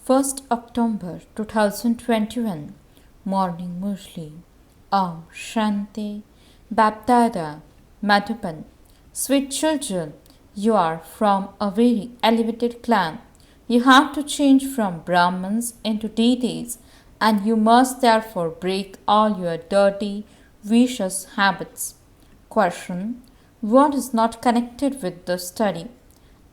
1st October 2021 Morning Murli. Om Shanti. BapDada. Madhuban. Sweet children, you are from a very elevated clan. You have to change from Brahmins into deities, and you must therefore break all your dirty, vicious habits. Question: what is not connected with the study?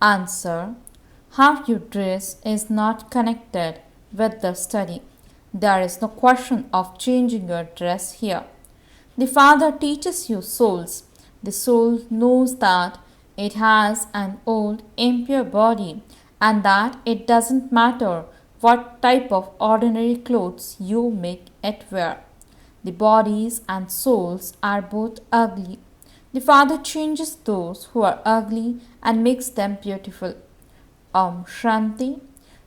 Answer: how you dress is not connected with the study. There is no question of changing your dress here. The Father teaches you souls. The soul knows that it has an old, impure body and that it doesn't matter what type of ordinary clothes you make it wear. The bodies and souls are both ugly. The Father changes those who are ugly and makes them beautiful. Om Shanti.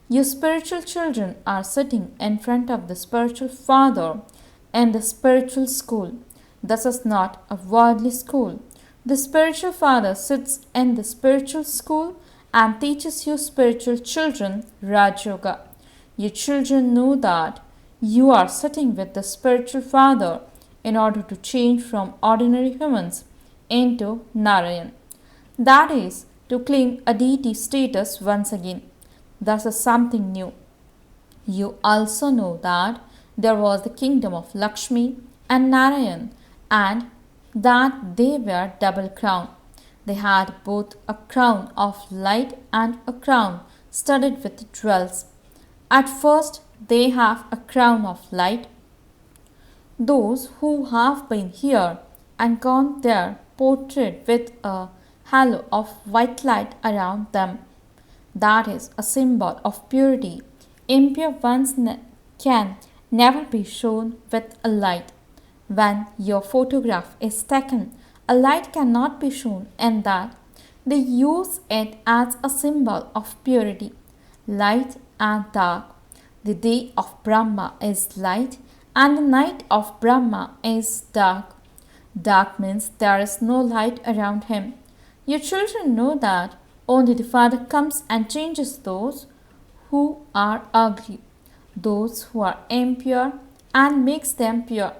You spiritual children are sitting in front of the spiritual Father in the spiritual school. This is not a worldly school. The spiritual Father sits in the spiritual school and teaches you spiritual children Raj Yoga. You children know that you are sitting with the spiritual Father in order to change from ordinary humans into Narayan. That is, to claim a deity status once again. This is something new. You also know that there was the kingdom of Lakshmi and Narayan, and that they were double crowned. They had both a crown of light and a crown studded with jewels. At first, they have a crown of light. Those who have been here and gone there portrayed with a halo of white light around them. That is a symbol of purity. Impure ones can never be shown with a light. When your photograph is taken, a light cannot be shown in that. They use it as a symbol of purity, light and dark. The day of Brahma is light and the night of Brahma is dark. Dark means there is no light around him. Your children know that only the Father comes and changes those who are ugly, those who are impure, and makes them pure.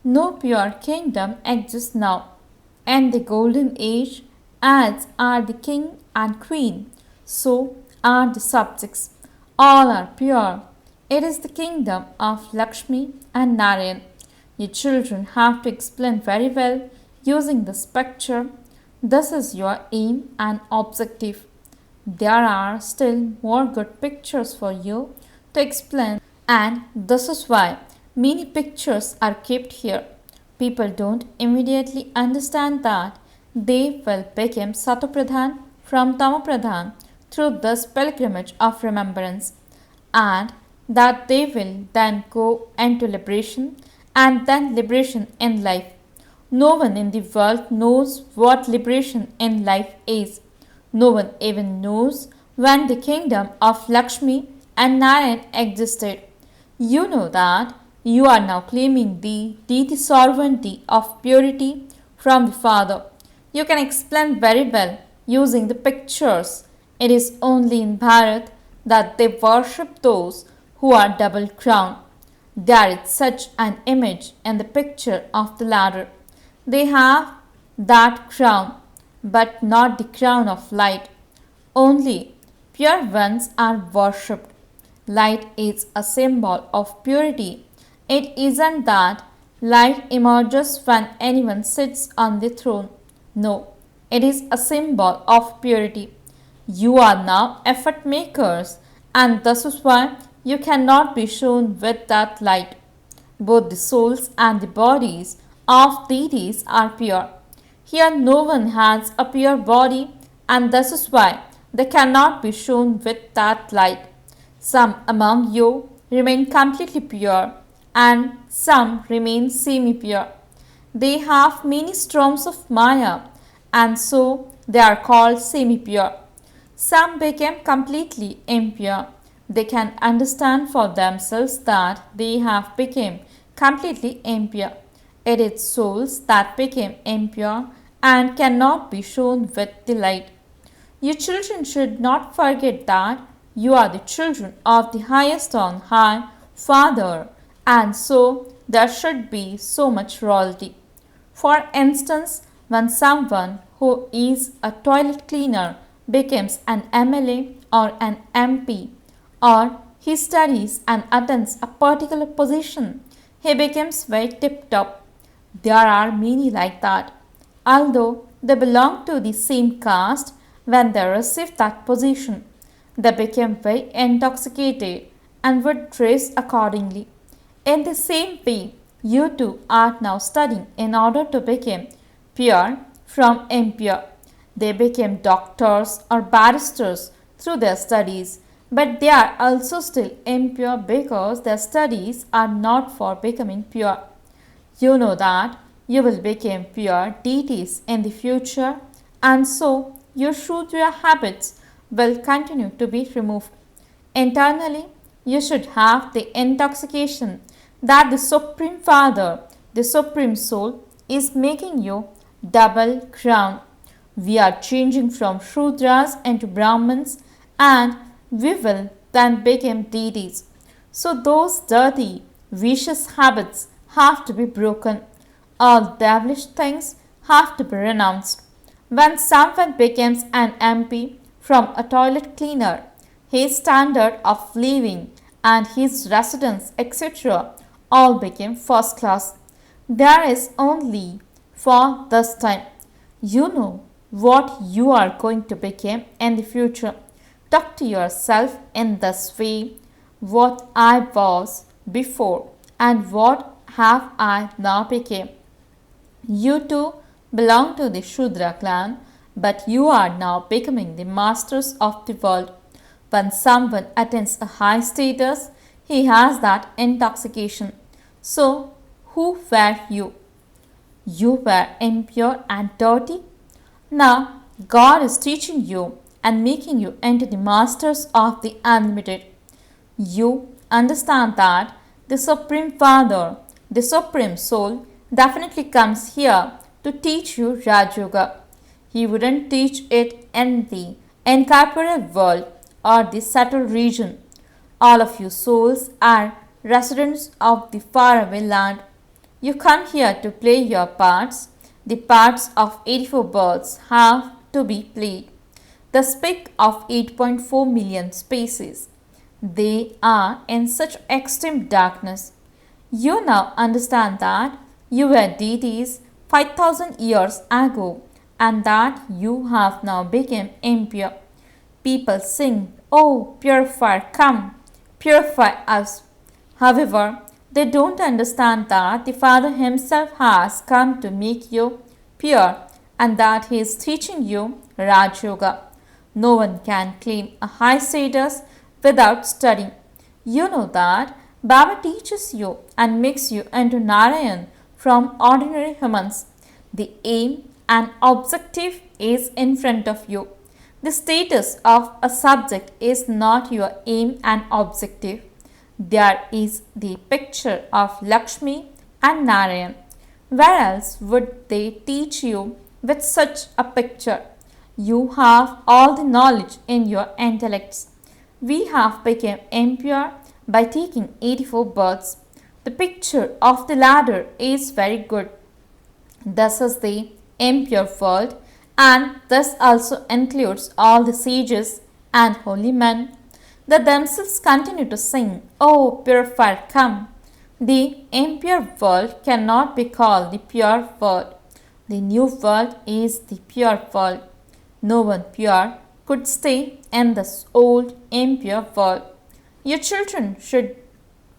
No pure kingdom exists now. In the golden age, as are the king and queen, so are the subjects. All are pure. It is the kingdom of Lakshmi and Narayan. Your children have to explain very well using this picture. This is your aim and objective. There are still more good pictures for you to explain, and this is why many pictures are kept here. People don't immediately understand that they will become Satopradhan from Tamopradhan through this pilgrimage of remembrance, and that they will then go into liberation and then liberation in life. No one in the world knows what liberation in life is. No one even knows when the kingdom of Lakshmi and Narayan existed. You know that you are now claiming the deity sovereignty of purity from the Father. You can explain very well using the pictures. It is only in Bharat that they worship those who are double crowned. There is such an image in the picture of the ladder. They have that crown, but not the crown of light. Only pure ones are worshipped. Light is a symbol of purity. It isn't that light emerges when anyone sits on the throne. No, it is a symbol of purity. You are now effort makers, and this is why you cannot be shown with that light. Both the souls and the bodies of deities are pure. Here no one has a pure body, and this is why they cannot be shown with that light. Some among you remain completely pure, and some remain semi-pure. They have many storms of Maya, and so they are called semi-pure. Some became completely impure. They can understand for themselves that they have become completely impure. It is souls that became impure and cannot be shown with the light. Your children should not forget that You are the children of the highest on high, Father, and so there should be so much royalty. For instance, when someone who is a toilet cleaner becomes an MLA or an MP, or he studies and attains a particular position, he becomes very tip top. There are many like that. Although they belong to the same caste, when they receive that position, they became very intoxicated and would dress accordingly. In the same way, you too are now studying in order to become pure from impure. They became doctors or barristers through their studies, but they are also still impure because their studies are not for becoming pure. You know that you will become pure deities in the future, and so your Shudra habits will continue to be removed. Internally, you should have the intoxication that the Supreme Father, the Supreme Soul, is making you double crown. We are changing from Shudras into Brahmins, and we will then become deities. So those dirty, vicious habits have to be broken. All devilish things have to be renounced. When someone becomes an MP from a toilet cleaner, his standard of living and his residence, etc., all became first class. There is only for this time. You know what you are going to become in the future. Talk to yourself in this way: what I was before and what have I now become. You too belong to the Shudra clan, but you are now becoming the masters of the world. When someone attains a high status, he has that intoxication. So, who were you? You were impure and dirty. Now, God is teaching you and making you into the masters of the unlimited. You understand that the Supreme Father, the Supreme Soul, definitely comes here to teach you Raj Yoga. He wouldn't teach it in the incorporeal world or the subtle region. All of you souls are residents of the faraway land. You come here to play your parts. The parts of 84 birds have to be played. The speak of 8.4 million species. They are in such extreme darkness. You now understand that you were deities 5000 years ago and that you have now become impure. People sing, "Oh, purifier, come, purify us." However, they don't understand that the Father Himself has come to make you pure and that He is teaching you Raj Yoga. No one can claim a high status without studying. You know that Baba teaches you and makes you into Narayan from ordinary humans. The aim and objective is in front of you. The status of a subject is not your aim and objective. There is the picture of Lakshmi and Narayan. Where else would they teach you with such a picture? You have all the knowledge in your intellects. We have become impure by taking 84 births. The picture of the ladder is very good. This is the impure world, and this also includes all the sages and holy men. They themselves continue to sing, "Oh, purifier, come." The impure world cannot be called the pure world. The new world is the pure world. No one pure could stay in this old impure world. Your children should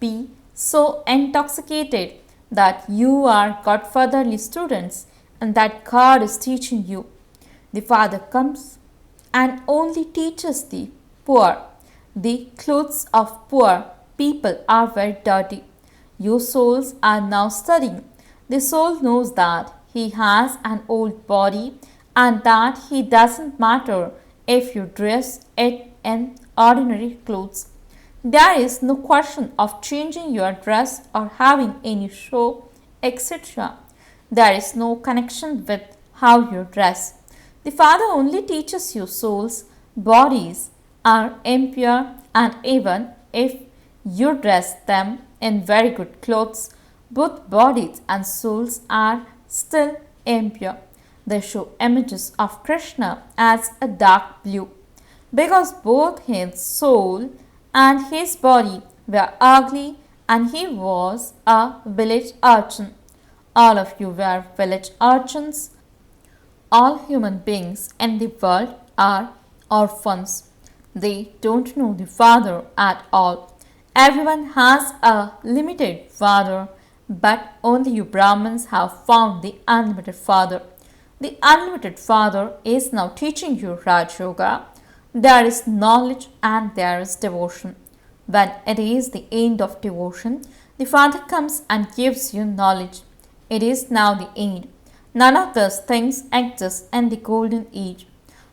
be so intoxicated that you are godfatherly students and that God is teaching you. The Father comes and only teaches the poor. The clothes of poor people are very dirty. You souls are now studying. The soul knows that he has an old body and that he doesn't matter if you dress it in ordinary clothes. There is no question of changing your dress or having any show, etc. There is no connection with how you dress. The Father only teaches you souls, bodies, are impure, and even if you dress them in very good clothes, both bodies and souls are still impure. They show images of Krishna as a dark blue because both his soul and his body were ugly and he was a village urchin. All of you were village urchins. All human beings in the world are orphans. They don't know the Father at all. Everyone has a limited Father, but only you Brahmins have found the unlimited Father. The unlimited Father is now teaching you Raj Yoga. There is knowledge and there is devotion. When it is the end of devotion, the Father comes and gives you knowledge. It is now the end. None of those things exist in the golden age.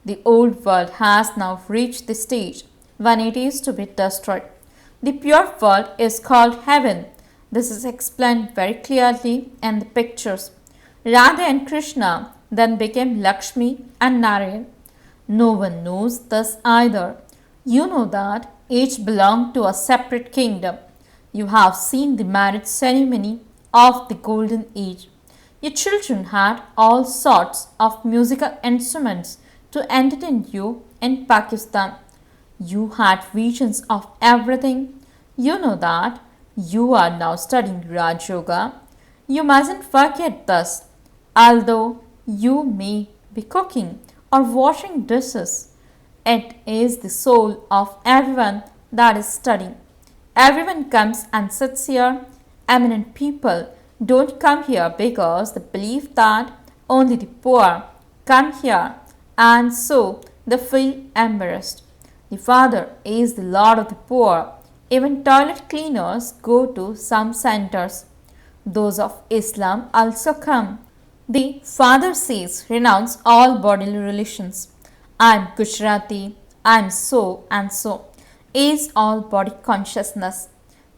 The old world has now reached the stage when it is to be destroyed. The pure world is called heaven. This is explained very clearly in the pictures. Radha and Krishna then became Lakshmi and Narayan. No one knows this either. You know that each belonged to a separate kingdom. You have seen the marriage ceremony of the golden age. Your children had all sorts of musical instruments to entertain you in Pakistan. You had visions of everything. You know that you are now studying Raj Yoga. You mustn't forget this. Although you may be cooking or washing dishes, it is the soul of everyone that is studying. Everyone comes and sits here. Eminent people don't come here because they believe that only the poor come here and so they feel embarrassed. The Father is the Lord of the poor. Even toilet cleaners go to some centers. Those of Islam also come. The Father says, renounce all bodily relations. I am Gujarati, I am so and so, is all body consciousness.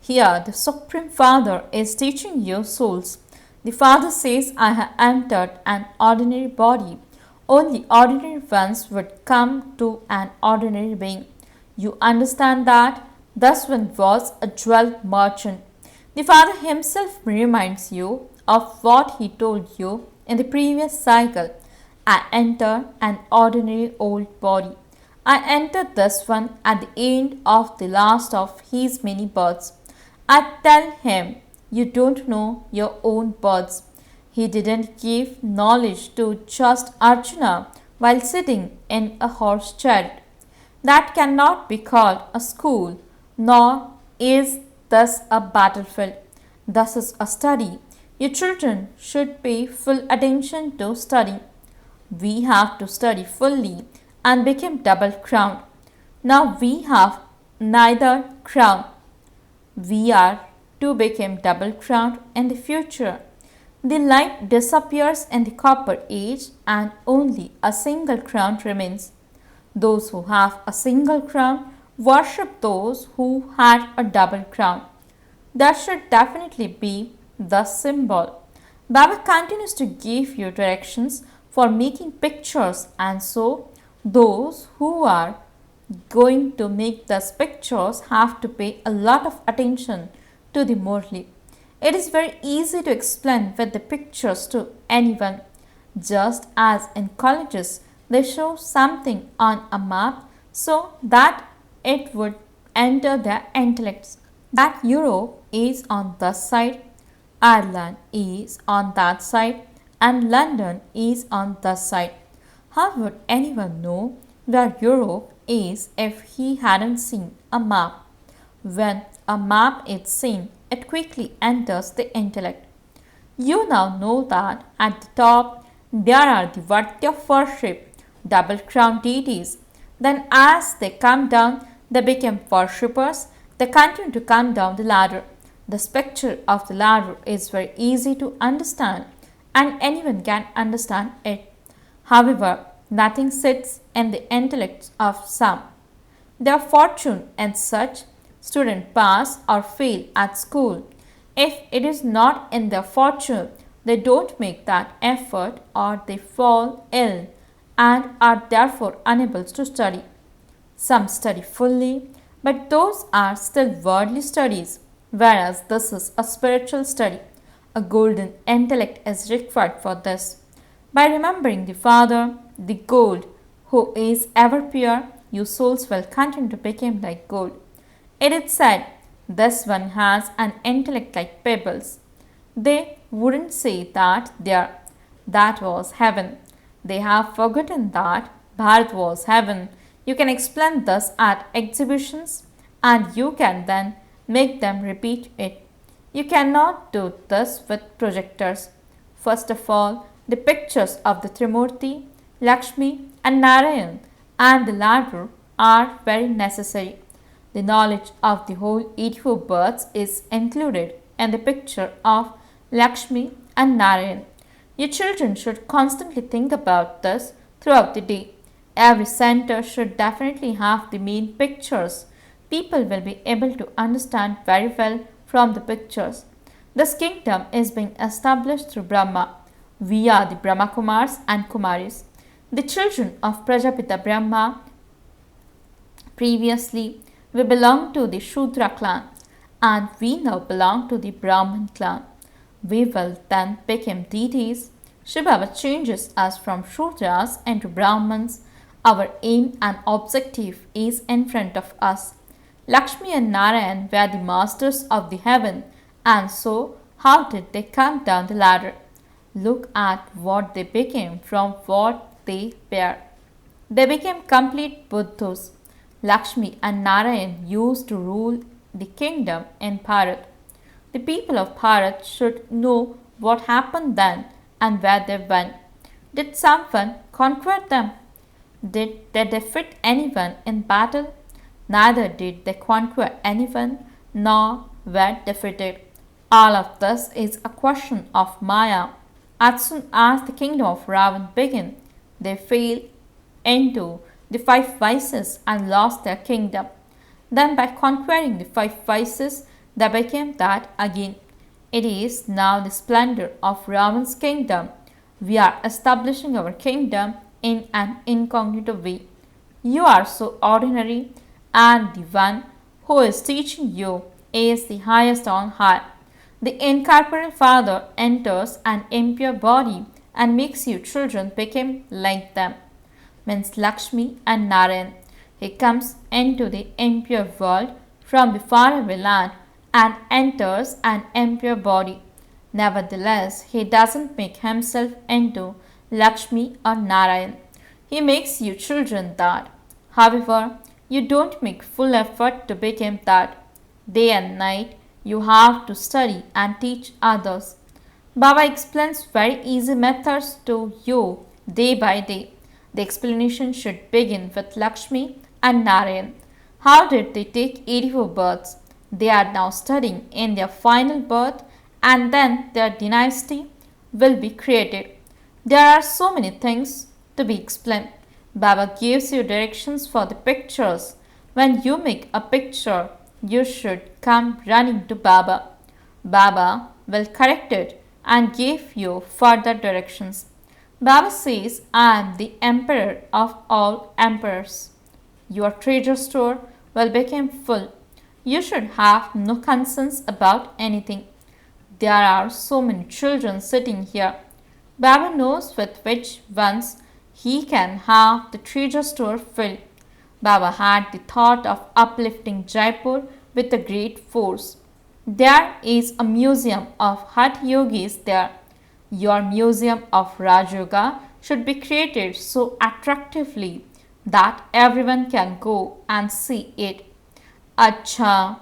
Here the Supreme Father is teaching you souls. The Father says, I have entered an ordinary body. Only ordinary ones would come to an ordinary being. You understand that? This one was a jewel merchant. The Father himself reminds you of what he told you in the previous cycle. I enter an ordinary old body. I entered this one at the end of the last of his many births. I tell him, you don't know your own births. He didn't give knowledge to just Arjuna while sitting in a horse chariot. That cannot be called a school, nor is this a battlefield. This is a study. Your children should pay full attention to study. We have to study fully and become double crowned. Now we have neither crown. We are to become double crowned in the future. The light disappears in the copper age and only a single crown remains. Those who have a single crown worship those who had a double crown. That should definitely be the symbol. Baba continues to give you directions for making pictures, and so those who are going to make these pictures have to pay a lot of attention to the Murli. It is very easy to explain with the pictures to anyone. Just as in colleges they show something on a map so that it would enter their intellects. That Europe is on this side, Ireland is on that side, and London is on this side. How would anyone know where Europe is if he hadn't seen a map? When a map is seen, it quickly enters the intellect. You now know that at the top there are the Vartya of worship, double crowned deities. Then as they come down, they become worshippers. They continue to come down the ladder. The picture of the ladder is very easy to understand and anyone can understand it. However, nothing sits in the intellects of some. Their fortune and such students pass or fail at school. If it is not in their fortune, they don't make that effort or they fall ill and are therefore unable to study. Some study fully, but those are still worldly studies, whereas this is a spiritual study. A golden intellect is required for this. By remembering the Father, the gold, who is ever pure, you souls will continue to become like gold. It is said, this one has an intellect like pebbles. They wouldn't say that there. That was heaven. They have forgotten that Bharat was heaven. You can explain this at exhibitions and you can then make them repeat it. You cannot do this with projectors. First of all, the pictures of the Trimurti, Lakshmi and Narayan and the ladder are very necessary. The knowledge of the whole 84 births is included in the picture of Lakshmi and Narayan. Your children should constantly think about this throughout the day. Every center should definitely have the main pictures. People will be able to understand very well from the pictures. This kingdom is being established through Brahma. We are the Brahma Kumaris and Kumaris, the children of Prajapita Brahma. Previously, we belonged to the Shudra clan and we now belong to the Brahman clan. We will then become deities. Shivbaba changes us from Shudras into Brahmans. Our aim and objective is in front of us. Lakshmi and Narayan were the masters of the heaven, and so how did they come down the ladder? Look at what they became from what they were. They became complete Buddhas. Lakshmi and Narayan used to rule the kingdom in Bharat. The people of Bharat should know what happened then and where they went. Did someone conquer them? Did they defeat anyone in battle? Neither did they conquer anyone nor were defeated. All of this is a question of Maya. As soon as the kingdom of Ravan began, they fell into the five vices and lost their kingdom. Then by conquering the five vices, they became that again. It is now the splendor of Ravan's kingdom. We are establishing our kingdom in an incognito way. You are so ordinary, and the one who is teaching you is the highest on high. The incorporeal Father enters an impure body and makes you children become like them. Means Lakshmi and Narayan. He comes into the impure world from the faraway land and enters an impure body. Nevertheless, he doesn't make himself into Lakshmi or Narayan. He makes you children that. However, you don't make full effort to become that. Day and night, you have to study and teach others. Baba explains very easy methods to you day by day. The explanation should begin with Lakshmi and Narayan. How did they take 84 births? They are now studying in their final birth and then their dynasty will be created. There are so many things to be explained. Baba gives you directions for the pictures. When you make a picture, you should come running to Baba. Baba will correct it and give you further directions. Baba says, I am the emperor of all emperors. Your treasure store will become full. You should have no concerns about anything. There are so many children sitting here. Baba knows with which ones he can have the treasure store filled. Baba had the thought of uplifting Jaipur with a great force. There is a museum of Hatha Yogis there. Your museum of Raj Yoga should be created so attractively that everyone can go and see it. Acha,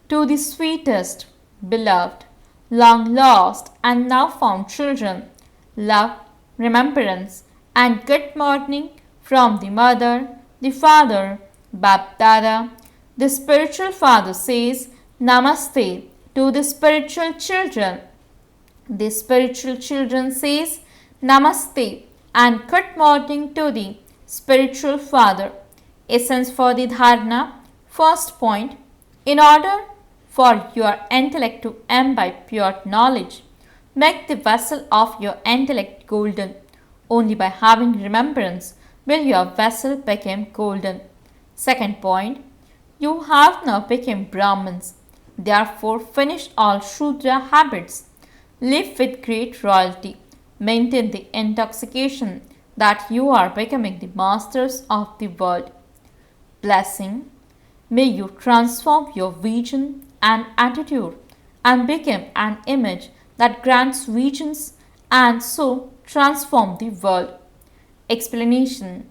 to the sweetest, beloved, long lost and now found children, love, remembrance and good morning from the mother, the father, BapDada. The spiritual father says Namaste to the spiritual children. The spiritual children says Namaste and good morning to the spiritual father. Essence for the dharana. First point, in order for your intellect to imbibe pure knowledge, make the vessel of your intellect golden. Only by having remembrance will your vessel become golden. Second point, you have now become Brahmins. Therefore, finish all Shudra habits. Live with great royalty. Maintain the intoxication that you are becoming the masters of the world. Blessing. May you transform your vision and attitude and become an image that grants visions and so transform the world. Explanation.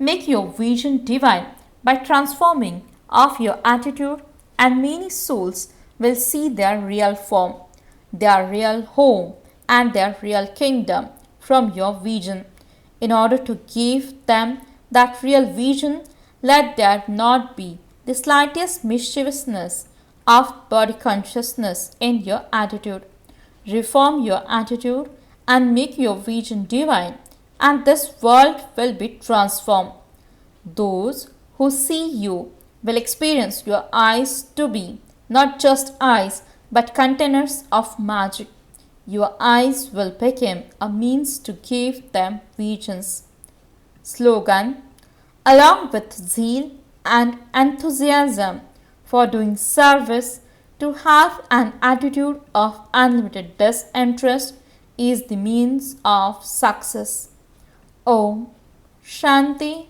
Make your vision divine by transforming of your attitude, and many souls will see their real form, their real home, and their real kingdom from your vision. In order to give them that real vision, let there not be the slightest mischievousness of body consciousness in your attitude. Reform your attitude and make your vision divine, and this world will be transformed. Those who see you will experience your eyes to be not just eyes but containers of magic. Your eyes will become a means to give them visions. Slogan. Along with zeal and enthusiasm for doing service, to have an attitude of unlimited disinterest is the means of success. Om Shanti